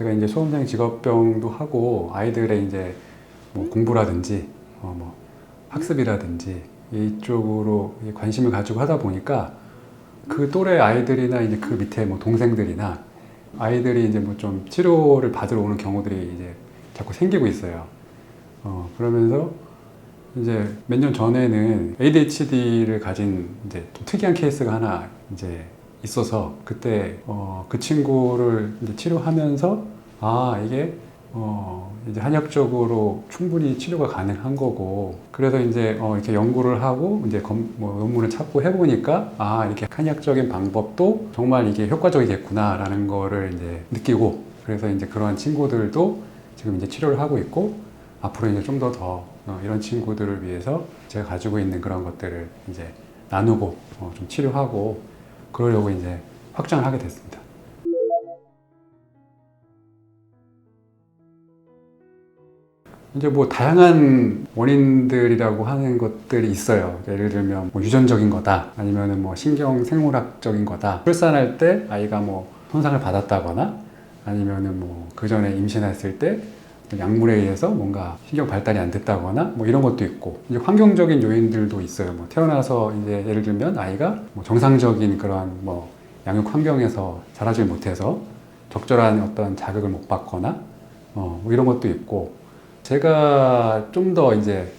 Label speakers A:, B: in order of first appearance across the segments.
A: 제가 이제 수험생 직업병도 하고 아이들의 이제 뭐 공부라든지 뭐 학습이라든지 이쪽으로 관심을 가지고 하다 보니까 그 또래 아이들이나 이제 그 밑에 뭐 동생들이나 아이들이 이제 뭐 좀 치료를 받으러 오는 경우들이 이제 자꾸 생기고 있어요. 그러면서 이제 몇 년 전에는 ADHD를 가진 이제 좀 특이한 케이스가 하나 이제 있어서 그때 그 친구를 이제 치료하면서 이게 이제 한약적으로 충분히 치료가 가능한 거고, 그래서 이제 이렇게 연구를 하고 이제 뭐 논문을 찾고 해보니까 이렇게 한약적인 방법도 정말 이게 효과적이겠구나라는 거를 이제 느끼고, 그래서 이제 그러한 친구들도 지금 이제 치료를 하고 있고, 앞으로 이제 좀 더 이런 친구들을 위해서 제가 가지고 있는 그런 것들을 이제 나누고 좀 치료하고 그러려고 이제 확장을 하게 됐습니다. 이제 뭐 다양한 원인들이라고 하는 것들이 있어요. 예를 들면 뭐 유전적인 거다, 아니면은 뭐 신경 생물학적인 거다. 출산할 때 아이가 뭐 손상을 받았다거나, 아니면은 뭐 그 전에 임신했을 때 약물에 의해서 뭔가 신경 발달이 안 됐다거나 뭐 이런 것도 있고, 이제 환경적인 요인들도 있어요. 뭐 태어나서 이제 예를 들면 아이가 뭐 정상적인 그런 뭐 양육 환경에서 자라지 못해서 적절한 어떤 자극을 못 받거나 뭐 이런 것도 있고, 제가 좀 더 이제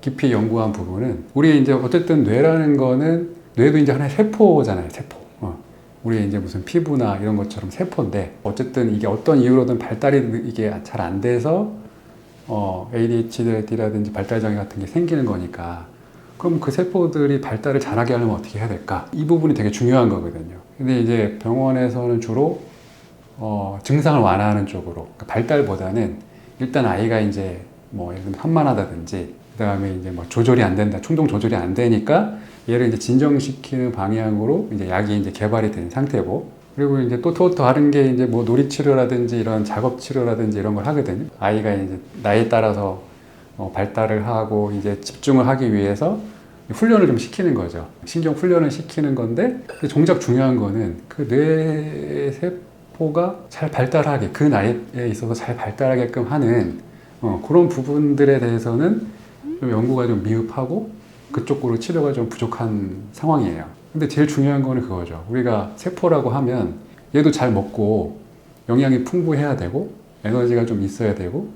A: 깊이 연구한 부분은, 우리 이제 어쨌든 뇌라는 거는, 뇌도 이제 하나의 세포잖아요, 세포. 우리 이제 무슨 피부나 이런 것처럼 세포인데, 어쨌든 이게 어떤 이유로든 발달이 이게 잘 안 돼서 ADHD라든지 발달장애 같은 게 생기는 거니까, 그럼 그 세포들이 발달을 잘하게 하려면 어떻게 해야 될까? 이 부분이 되게 중요한 거거든요. 근데 이제 병원에서는 주로 증상을 완화하는 쪽으로, 그러니까 발달보다는 일단 아이가 이제 뭐 예를 들면 산만하다든지, 그 다음에 이제 뭐 조절이 안 된다, 충동 조절이 안 되니까 얘를 이제 진정시키는 방향으로 이제 약이 이제 개발이 된 상태고, 그리고 이제 또 다른 게 이제 뭐 놀이치료라든지 이런 작업치료라든지 이런 걸 하거든요. 아이가 이제 나이에 따라서 발달을 하고 이제 집중을 하기 위해서 훈련을 좀 시키는 거죠. 신경 훈련을 시키는 건데, 정작 중요한 거는 그 뇌 세포가 잘 발달하게, 그 나이에 있어서 잘 발달하게끔 하는 그런 부분들에 대해서는 좀 연구가 좀 미흡하고 그쪽으로 치료가 좀 부족한 상황이에요. 근데 제일 중요한 거는 그거죠. 우리가 세포라고 하면 얘도 잘 먹고 영양이 풍부해야 되고 에너지가 좀 있어야 되고,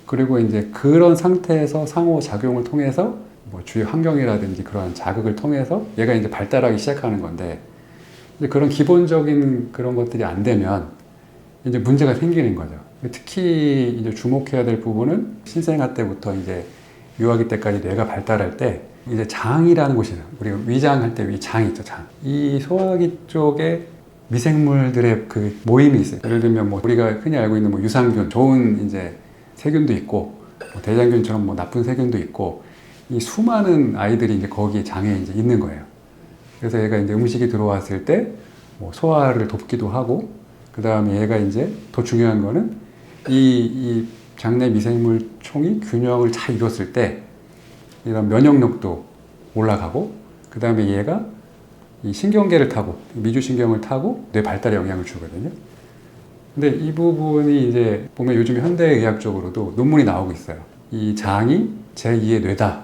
A: 그리고 이제 그런 상태에서 상호작용을 통해서 뭐 주위 환경이라든지 그런 자극을 통해서 얘가 이제 발달하기 시작하는 건데, 이제 그런 기본적인 그런 것들이 안 되면 이제 문제가 생기는 거죠. 특히 이제 주목해야 될 부분은 신생아 때부터 이제 유아기 때까지 뇌가 발달할 때 이제 장이라는 곳이 있어요. 우리가 위장할 때 위 장이 있죠, 장. 이 소화기 쪽에 미생물들의 그 모임이 있어요. 예를 들면 뭐 우리가 흔히 알고 있는 뭐 유산균, 좋은 이제 세균도 있고, 뭐 대장균처럼 뭐 나쁜 세균도 있고, 이 수많은 아이들이 이제 거기 장에 이제 있는 거예요. 그래서 얘가 이제 음식이 들어왔을 때 뭐 소화를 돕기도 하고, 그 다음에 얘가 이제 더 중요한 거는 이 장내 미생물 총이 균형을 잘 이뤘을 때 이런 면역력도 올라가고, 그 다음에 얘가 이 신경계를 타고 미주신경을 타고 뇌 발달에 영향을 주거든요. 근데 이 부분이 이제 보면 요즘 현대의학적으로도 논문이 나오고 있어요. 이 장이 제2의 뇌다.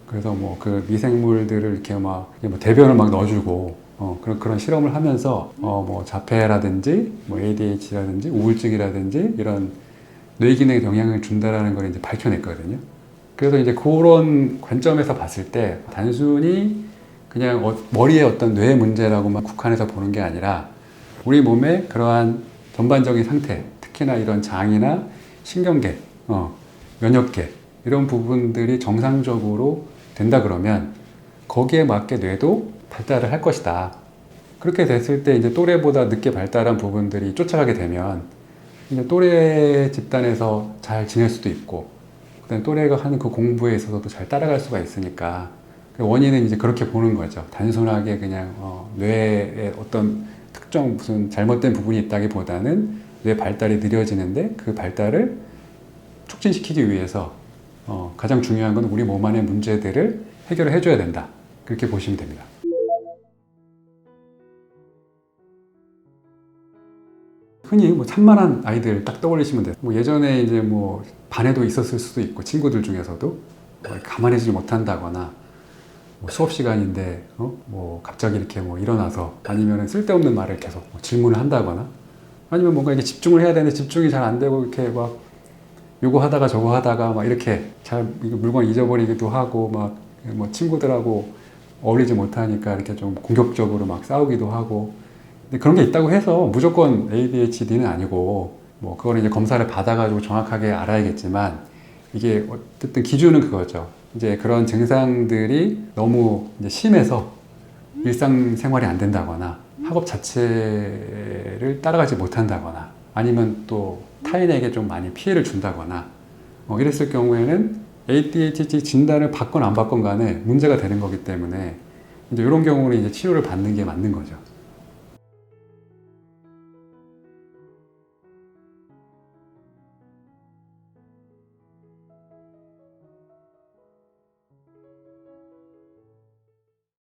A: 그래서 뭐 그 미생물들을 이렇게 뭐 대변을 막 넣어주고 그런 실험을 하면서 뭐 자폐라든지 뭐 ADHD라든지 우울증이라든지 이런 뇌 기능에 영향을 준다라는 걸 이제 밝혀냈거든요. 그래서 이제 그런 관점에서 봤을 때 단순히 그냥 머리에 어떤 뇌 문제라고만 국한해서 보는 게 아니라 우리 몸의 그러한 전반적인 상태, 특히나 이런 장이나 신경계, 면역계 이런 부분들이 정상적으로 된다 그러면 거기에 맞게 뇌도 발달을 할 것이다. 그렇게 됐을 때 이제 또래보다 늦게 발달한 부분들이 쫓아가게 되면 이제 또래 집단에서 잘 지낼 수도 있고, 그다음에 또래가 하는 그 공부에 있어서도 잘 따라갈 수가 있으니까, 원인은 이제 그렇게 보는 거죠. 단순하게 그냥 뇌에 어떤 특정 무슨 잘못된 부분이 있다기보다는 뇌 발달이 느려지는데 그 발달을 촉진시키기 위해서 가장 중요한 건 우리 몸 안의 문제들을 해결을 해줘야 된다. 그렇게 보시면 됩니다. 흔히 뭐 산만한 아이들 딱 떠올리시면 돼요. 뭐 예전에 이제 뭐 반에도 있었을 수도 있고 친구들 중에서도 가만히 있지 못한다거나 뭐 수업 시간인데 뭐 갑자기 이렇게 뭐 일어나서 아니면 쓸데없는 말을 계속 뭐 질문을 한다거나 아니면 뭔가 이게 집중을 해야 되는데 집중이 잘 안 되고 이렇게 막 요거 하다가 저거 하다가 막 이렇게 잘 물건 잊어버리기도 하고 막 뭐 친구들하고 어울리지 못하니까 이렇게 좀 공격적으로 막 싸우기도 하고 근데 그런 게 있다고 해서 무조건 ADHD는 아니고 뭐 그거는 이제 검사를 받아가지고 정확하게 알아야겠지만 이게 어쨌든 기준은 그거죠. 이제 그런 증상들이 너무 이제 심해서 일상생활이 안 된다거나 학업 자체를 따라가지 못한다거나 아니면 또 타인에게 좀 많이 피해를 준다거나 이랬을 경우에는 ADHD 진단을 받건 안 받건 간에 문제가 되는 거기 때문에 이제 이런 경우는 이제 치료를 받는 게 맞는 거죠.